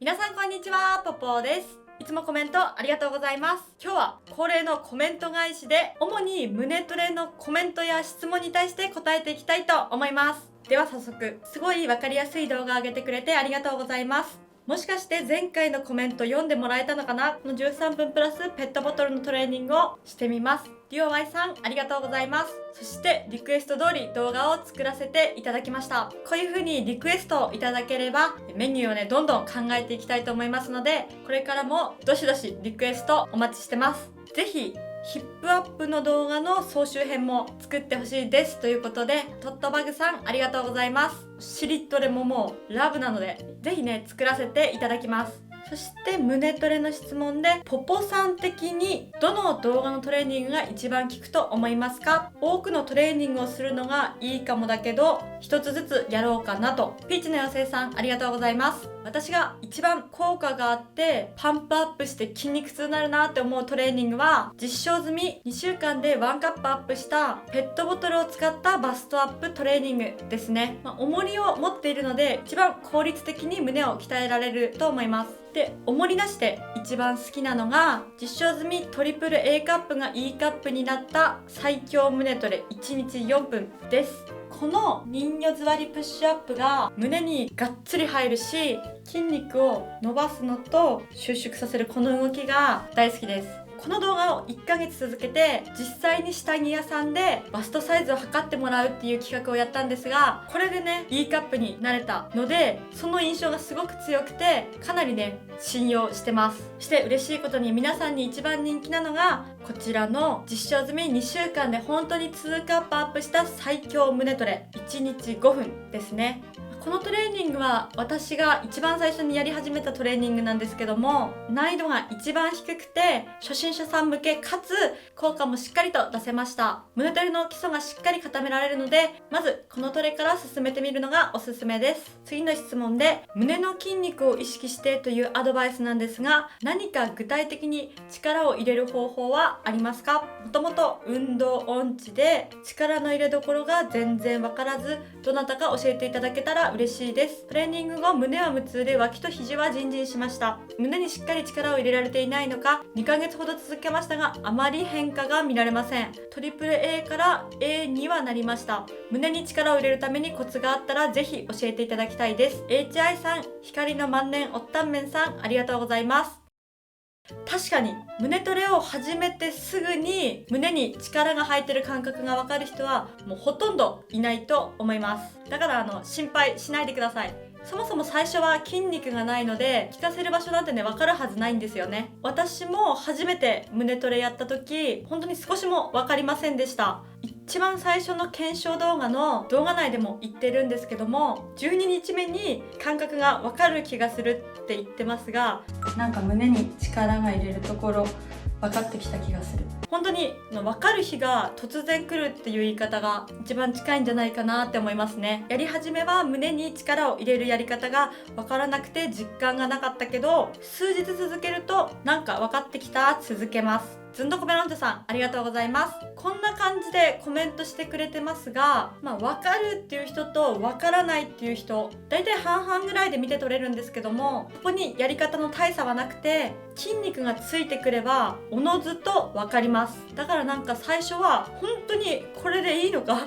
皆さんこんにちは、ポポーです。いつもコメントありがとうございます。今日は恒例のコメント返しで、主に胸トレのコメントや質問に対して答えていきたいと思います。では早速、すごいわかりやすい動画を上げてくれてありがとうございます。もしかして前回のコメント読んでもらえたのかな。この13分プラスペットボトルのトレーニングをしてみます。リオ Y さんありがとうございます。そしてリクエスト通り動画を作らせていただきました。こういう風にリクエストをいただければメニューをねどんどん考えていきたいと思いますので、これからもどしどしリクエストお待ちしてます。ぜひヒップアップの動画の総集編も作ってほしいですということで、トットバグさんありがとうございます。シリットレももうラブなので、ぜひね作らせていただきます。そして胸トレの質問で、ポポさん的にどの動画のトレーニングが一番効くと思いますか？多くのトレーニングをするのがいいかもだけど、一つずつやろうかなと。ピーチの妖精さんありがとうございます。私が一番効果があってパンプアップして筋肉痛になるなって思うトレーニングは、実証済み2週間で1カップアップしたペットボトルを使ったバストアップトレーニングですね。重りを持っているので一番効率的に胸を鍛えられると思います。で、重りなしで一番好きなのが、実証済みトリプル A カップが E カップになった最強胸トレ1日4分です。この人魚座りプッシュアップが胸にがっつり入るし、筋肉を伸ばすのと収縮させるこの動きが大好きです。この動画を1ヶ月続けて、実際に下着屋さんでバストサイズを測ってもらうっていう企画をやったんですが、これでね E カップになれたので、その印象がすごく強くて、かなりね信用してます。そして嬉しいことに皆さんに一番人気なのがこちらの実証済み2週間で本当に2カップアップした最強胸トレ1日5分ですね。このトレーニングは私が一番最初にやり始めたトレーニングなんですけども、難易度が一番低くて初心者さん向けかつ効果もしっかりと出せました。胸トレの基礎がしっかり固められるので、まずこのトレから進めてみるのがおすすめです。次の質問で、胸の筋肉を意識してというアドバイスなんですが、何か具体的に力を入れる方法はありますか？もともと運動音痴で力の入れどころが全然わからず、どなたか教えていただけたら嬉しいです。トレーニング後胸は無痛で脇と肘はジンジンしました。胸にしっかり力を入れられていないのか2ヶ月ほど続けましたが、あまり変化が見られません。トリプル A から A にはなりました。胸に力を入れるためにコツがあったらぜひ教えていただきたいです。 HI さん、光の万年おったんめんさんありがとうございます。確かに胸トレを始めてすぐに胸に力が入ってる感覚が分かる人はもうほとんどいないと思います。だから心配しないでください。そもそも最初は筋肉がないので効かせる場所なんてね分かるはずないんですよね。私も初めて胸トレやった時本当に少しも分かりませんでした。一番最初の検証動画の動画内でも言ってるんですけども、12日目に感覚が分かる気がするって言ってますが、なんか胸に力が入れるところ分かってきた気がする。本当に分かる日が突然来るっていう言い方が一番近いんじゃないかなって思いますね。やり始めは胸に力を入れるやり方が分からなくて実感がなかったけど、数日続けるとなんか分かってきた。続けます。ずんどこメロンテさんありがとうございます。こんな感じでコメントしてくれてますが、分かるっていう人と分からないっていう人、だいたい半々ぐらいで見て取れるんですけども、ここにやり方の大差はなくて、筋肉がついてくればおのずと分かります。だからなんか最初は本当にこれでいいのか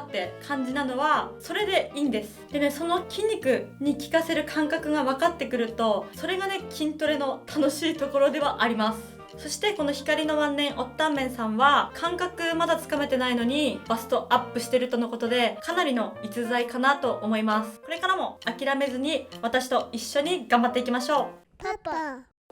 って感じなのはそれでいいんです。でね、その筋肉に効かせる感覚が分かってくると、それがね筋トレの楽しいところではあります。そしてこの光の万年おったんめんさんは感覚まだつかめてないのにバストアップしてるとのことで、かなりの逸材かなと思います。これからも諦めずに私と一緒に頑張っていきましょう。パパ、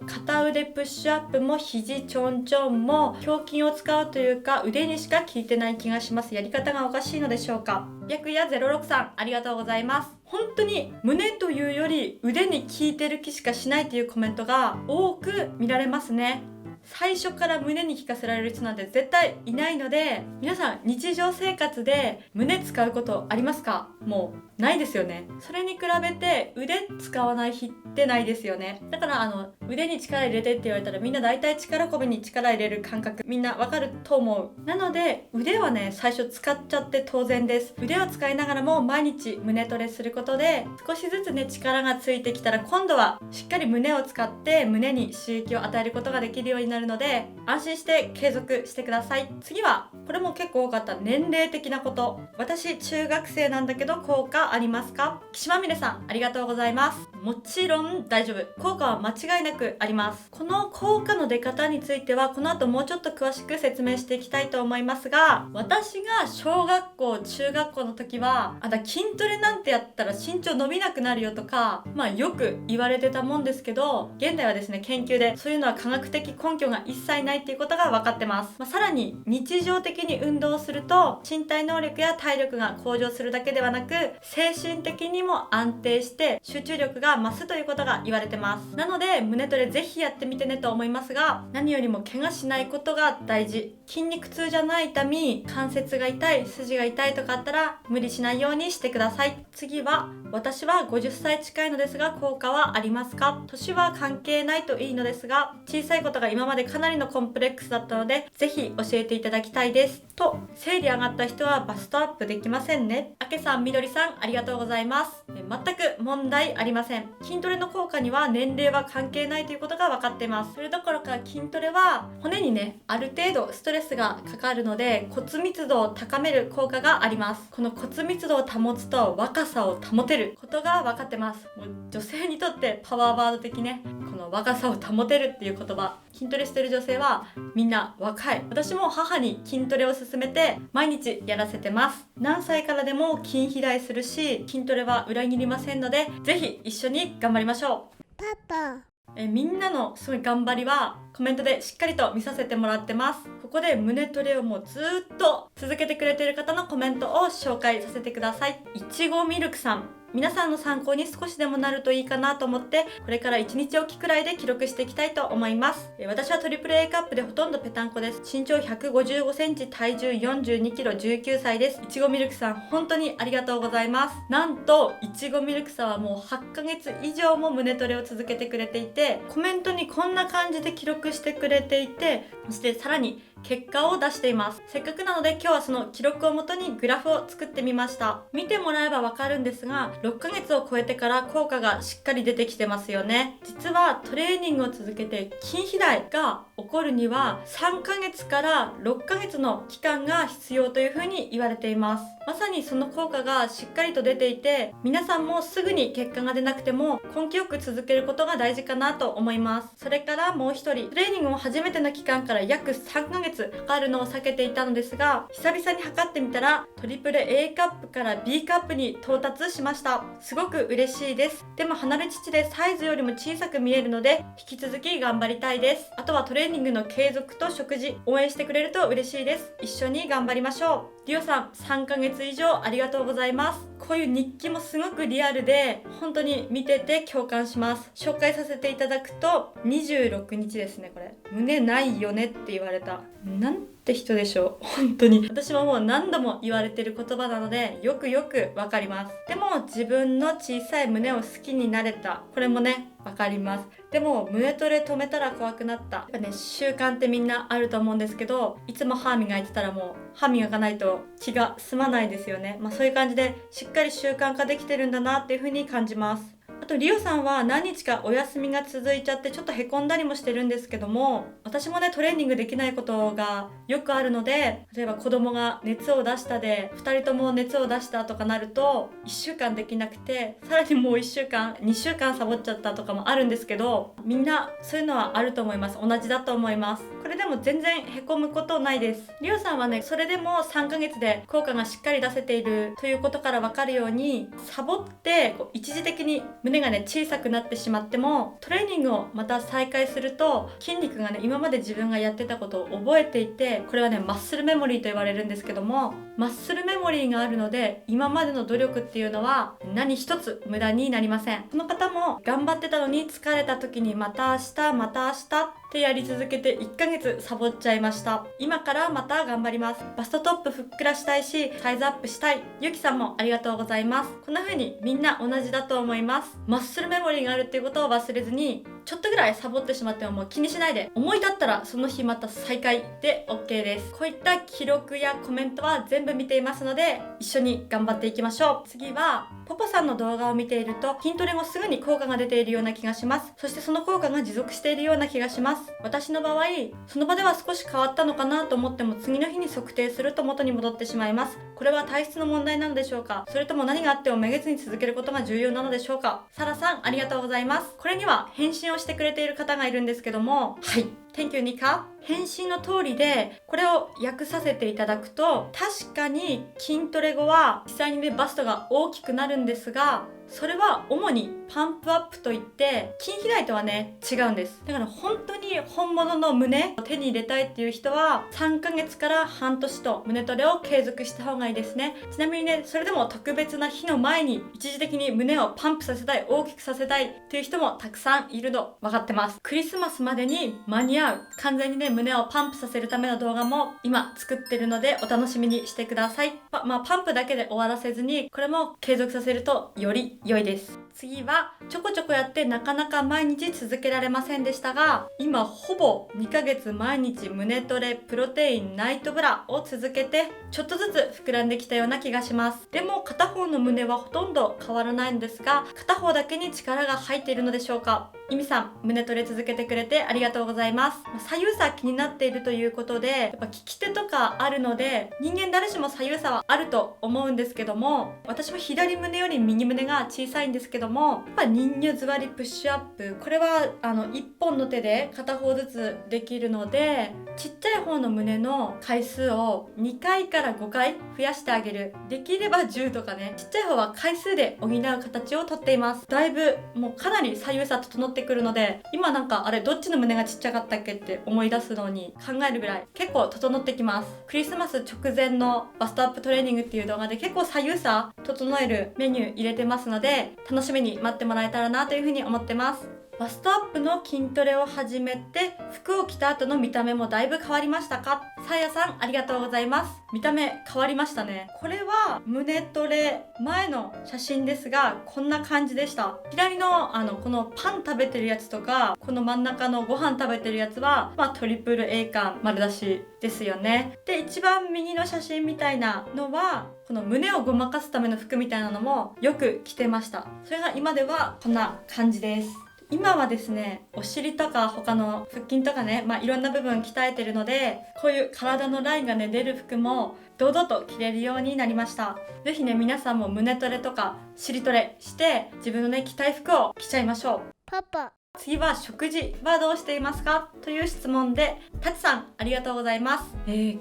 片腕プッシュアップも肘ちょんちょんも胸筋を使うというか腕にしか効いてない気がします。やり方がおかしいのでしょうか。白夜06さんありがとうございます。本当に胸というより腕に効いてる気しかしないというコメントが多く見られますね。最初から胸に効かせられる人なんて絶対いないので、皆さん日常生活で胸使うことありますか？もうないですよね。それに比べて腕使わない日ってないですよね。だから腕に力入れてって言われたらみんな大体力こびに力入れる感覚みんなわかると思う。なので腕はね最初使っちゃって当然です。腕を使いながらも毎日胸トレすることで少しずつね力がついてきたら今度はしっかり胸を使って胸に刺激を与えることができるようになるので安心して継続してください。次はこれも結構多かった年齢的なこと。私中学生なんだけど効果ありますか？岸間美玲さんありがとうございます。もちろん大丈夫。効果は間違いなくあります。この効果の出方についてはこの後もうちょっと詳しく説明していきたいと思いますが、私が小学校中学校の時は筋トレなんてやったら身長伸びなくなるよとかよく言われてたもんですけど、現代はですね研究でそういうのは科学的根拠が一切ないっていうことが分かってます。さらに日常的に運動をすると身体能力や体力が向上するだけではなく精神的にも安定して集中力が増すということが言われてます。なので胸トレぜひやってみてねと思いますが、何よりも怪我しないことが大事。筋肉痛じゃない痛み、関節が痛い、筋が痛いとかあったら無理しないようにしてください。次は私は50歳近いのですが効果はありますか？年は関係ないといいのですが小さいことが今までかなりのコンプレックスだったのでぜひ教えていただきたいですと。生理上がった人はバストアップできませんね。あけさん、みどりさんありがとうございます。全く問題ありません。筋トレの効果には年齢は関係ないということが分かっています。それどころか筋トレは骨にねある程度ストレスがかかるので骨密度を高める効果があります。この骨密度を保つと若さを保てることが分かってます。もう女性にとってパワーワード的ね、この若さを保てるっていう言葉、筋トレしてる女性はみんな若い。私も母に筋トレを勧めて毎日やらせてます。何歳からでも筋肥大するし筋トレは裏切りませんのでぜひ一緒に頑張りましょう。パパみんなのすごい頑張りはコメントでしっかりと見させてもらってます。ここで胸トレをもうずっと続けてくれている方のコメントを紹介させてください。いちごミルクさん、皆さんの参考に少しでもなるといいかなと思ってこれから1日おきくらいで記録していきたいと思います。私はトリプル A カップでほとんどペタンコです。身長155センチ、体重42キロ、19歳です。いちごミルクさん本当にありがとうございます。なんといちごミルクさんはもう8ヶ月以上も胸トレを続けてくれていてコメントにこんな感じで記録してくれていて、そしてさらに結果を出しています。せっかくなので今日はその記録をもとにグラフを作ってみました。見てもらえばわかるんですが6ヶ月を超えてから効果がしっかり出てきてますよね。実はトレーニングを続けて筋肥大が起こるには3ヶ月から6ヶ月の期間が必要というふうに言われています。まさにその効果がしっかりと出ていて皆さんもすぐに結果が出なくても根気よく続けることが大事かなと思います。それからもう一人、トレーニングを初めての期間から約3ヶ月かかるのを避けていたのですが久々に測ってみたらトリプル A カップから B カップに到達しました。すごく嬉しいです。でも離れ父でサイズよりも小さく見えるので引き続き頑張りたいです。あとはトレーニングの継続と食事応援してくれると嬉しいです。一緒に頑張りましょう。リオさん3ヶ月以上ありがとうございます。こういう日記もすごくリアルで本当に見てて共感します。紹介させていただくと26日ですね。これ胸ないよねって言われた、なんて人でしょう。本当に私ももう何度も言われてる言葉なのでよくよくわかります。でも自分の小さい胸を好きになれた、これもねわかります。でも胸トレ止めたら怖くなった。やっぱね習慣ってみんなあると思うんですけど、いつも歯磨いてたらもう歯磨かないと気が済まないですよね。そういう感じでしっかり習慣化できてるんだなっていう風に感じます。あとリオさんは何日かお休みが続いちゃってちょっとへこんだりもしてるんですけども、私もねトレーニングできないことがよくあるので、例えば子供が熱を出したで2人とも熱を出したとかなると1週間できなくて、さらにもう1週間2週間サボっちゃったとかもあるんですけど、みんなそういうのはあると思います。同じだと思います。これでも全然へこむことないです。リオさんはねそれでも3ヶ月で効果がしっかり出せているということから分かるように、サボって一時的に胸がね小さくなってしまってもトレーニングをまた再開すると筋肉がね今まで自分がやってたことを覚えていて、これはねマッスルメモリーと言われるんですけども、マッスルメモリーがあるので、今までの努力っていうのは何一つ無駄になりません。この方も頑張ってたのに疲れた時にまた明日また明日ってやり続けて1ヶ月サボっちゃいました。今からまた頑張ります。バストトップふっくらしたいし、サイズアップしたい。ゆきさんもありがとうございます。こんな風にみんな同じだと思います。マッスルメモリーがあるっていうことを忘れずに、ちょっとぐらいサボってしまってももう気にしないで、思い立ったらその日また再開で OK です。こういった記録やコメントは全部見ていますので、一緒に頑張っていきましょう。次はポポさんの動画を見ていると筋トレ後すぐに効果が出ているような気がします。そしてその効果が持続しているような気がします。私の場合、その場では少し変わったのかなと思っても次の日に測定すると元に戻ってしまいます。これは体質の問題なのでしょうか、それとも何があってもめげずに続けることが重要なのでしょうか。サラさんありがとうございます。これには返信をしてくれている方がいるんですけども、はい、Thank you ニカ。返信の通りで、これを訳させていただくと、確かに筋トレ後は実際にねバストが大きくなるんですが、それは主にパンプアップといって筋肥大とはね違うんです。だから本当に本物の胸を手に入れたいっていう人は3ヶ月から半年と胸トレを継続した方がいいですね。ちなみにね、それでも特別な日の前に一時的に胸をパンプさせたい、大きくさせたいっていう人もたくさんいるの分かってます。クリスマスまでに間に合う、完全にね胸をパンプさせるための動画も今作ってるのでお楽しみにしてください。パンプだけで終わらせずにこれも継続させるとより良いです。次はちょこちょこやってなかなか毎日続けられませんでしたが、今ほぼ2ヶ月毎日胸トレプロテインナイトブラを続けてちょっとずつ膨らんできたような気がします。でも片方の胸はほとんど変わらないんですが、片方だけに力が入っているのでしょうか。イミさん、胸トレ続けてくれてありがとうございます。左右差気になっているということで、やっぱ利き手とかあるので、人間誰しも左右差はあると思うんですけども、私も左胸より右胸が小さいんですけども、やっぱ人魚座りプッシュアップ、これは1本の手で片方ずつできるので、ちっちゃい方の胸の回数を2回から5回増やしてあげる。できれば10とかね、ちっちゃい方は回数で補う形をとっています。だいぶもうかなり左右差整ってくるので、今なんかあれどっちの胸がちっちゃかったっけって思い出すのに考えるぐらい結構整ってきます。クリスマス直前のバストアップトレーニングっていう動画で結構左右差整えるメニュー入れてますので、楽しみに待ってもらえたらなというふうに思ってます。バストアップの筋トレを始めて服を着た後の見た目もだいぶ変わりましたか？さやさんありがとうございます。見た目変わりましたね。これは胸トレ前の写真ですが、こんな感じでした。左のこのパン食べてるやつとか、この真ん中のご飯食べてるやつはトリプル A 感丸出しですよね。で、一番右の写真みたいなのはこの胸をごまかすための服みたいなのもよく着てました。それが今ではこんな感じです。今はですね、お尻とか他の腹筋とかね、いろんな部分鍛えてるので、こういう体のラインがね出る服も堂々と着れるようになりました。ぜひね、皆さんも胸トレとか尻トレして自分のね着たい服を着ちゃいましょう。パパ。次は食事はどうしていますかという質問で、たちさんありがとうございます。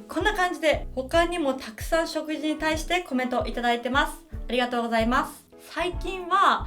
こんな感じで他にもたくさん食事に対してコメントをいただいてます。ありがとうございます。最近は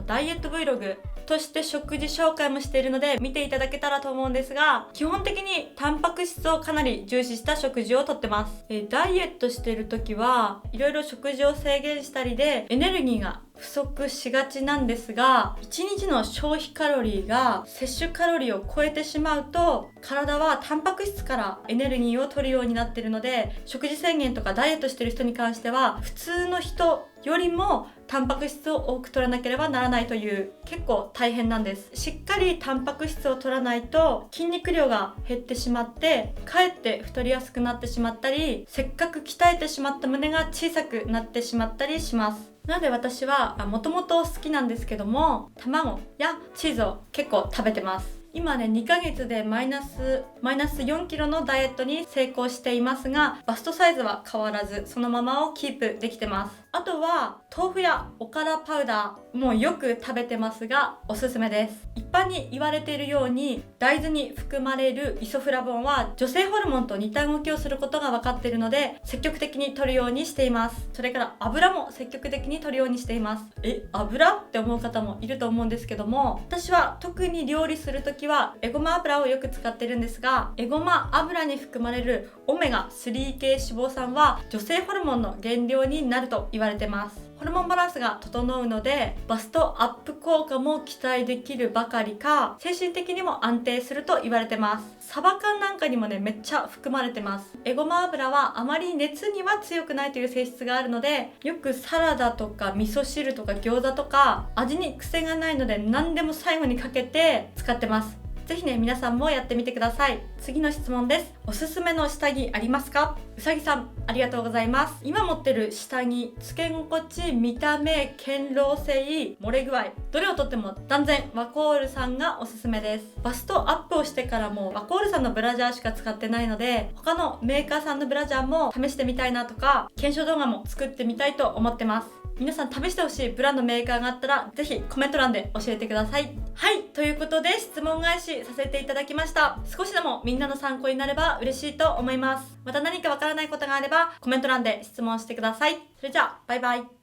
ダイエット Vlogとして食事紹介もしているので見ていただけたらと思うんですが、基本的にタンパク質をかなり重視した食事をとってます。ダイエットしている時はいろいろ食事を制限したりでエネルギーが不足しがちなんですが、1日の消費カロリーが摂取カロリーを超えてしまうと、体はタンパク質からエネルギーを取るようになっているので、食事制限とかダイエットしてる人に関しては普通の人よりもタンパク質を多く取らなければならないという、結構大変なんです。しっかりタンパク質を取らないと筋肉量が減ってしまってかえって太りやすくなってしまったり、せっかく鍛えてしまった胸が小さくなってしまったりします。なので私はもともと好きなんですけども、卵やチーズを結構食べてます。今ね、2ヶ月でマイナス4キロのダイエットに成功していますが、バストサイズは変わらずそのままをキープできてます。あとは豆腐やおからパウダーもうよく食べてますがおすすめです。一般に言われているように大豆に含まれるイソフラボンは女性ホルモンと似た動きをすることが分かっているので積極的に摂るようにしています。それから油も積極的に摂るようにしています。油って思う方もいると思うんですけども、私は特に料理するときはエゴマ油をよく使ってるんですが、エゴマ油に含まれるオメガ3系脂肪酸は女性ホルモンの原料になると言われてます。ホルモンバランスが整うのでバストアップ効果も期待できるばかりか、精神的にも安定すると言われてます。サバ缶なんかにもねめっちゃ含まれてます。エゴマ油はあまり熱には強くないという性質があるので、よくサラダとか味噌汁とか餃子とか味に癖がないので何でも最後にかけて使ってます。ぜひね皆さんもやってみてください。次の質問です。おすすめの下着ありますか？うさぎさんありがとうございます。今持ってる下着、つけ心地、見た目、堅牢性、漏れ具合、どれをとっても断然ワコールさんがおすすめです。バストアップをしてからもワコールさんのブラジャーしか使ってないので、他のメーカーさんのブラジャーも試してみたいなとか、検証動画も作ってみたいと思ってます。皆さん試してほしいブランドメーカーがあったらぜひコメント欄で教えてください。はい、ということで質問返しさせていただきました。少しでもみんなの参考になれば嬉しいと思います。また何かわからないことがあればコメント欄で質問してください。それじゃあバイバイ。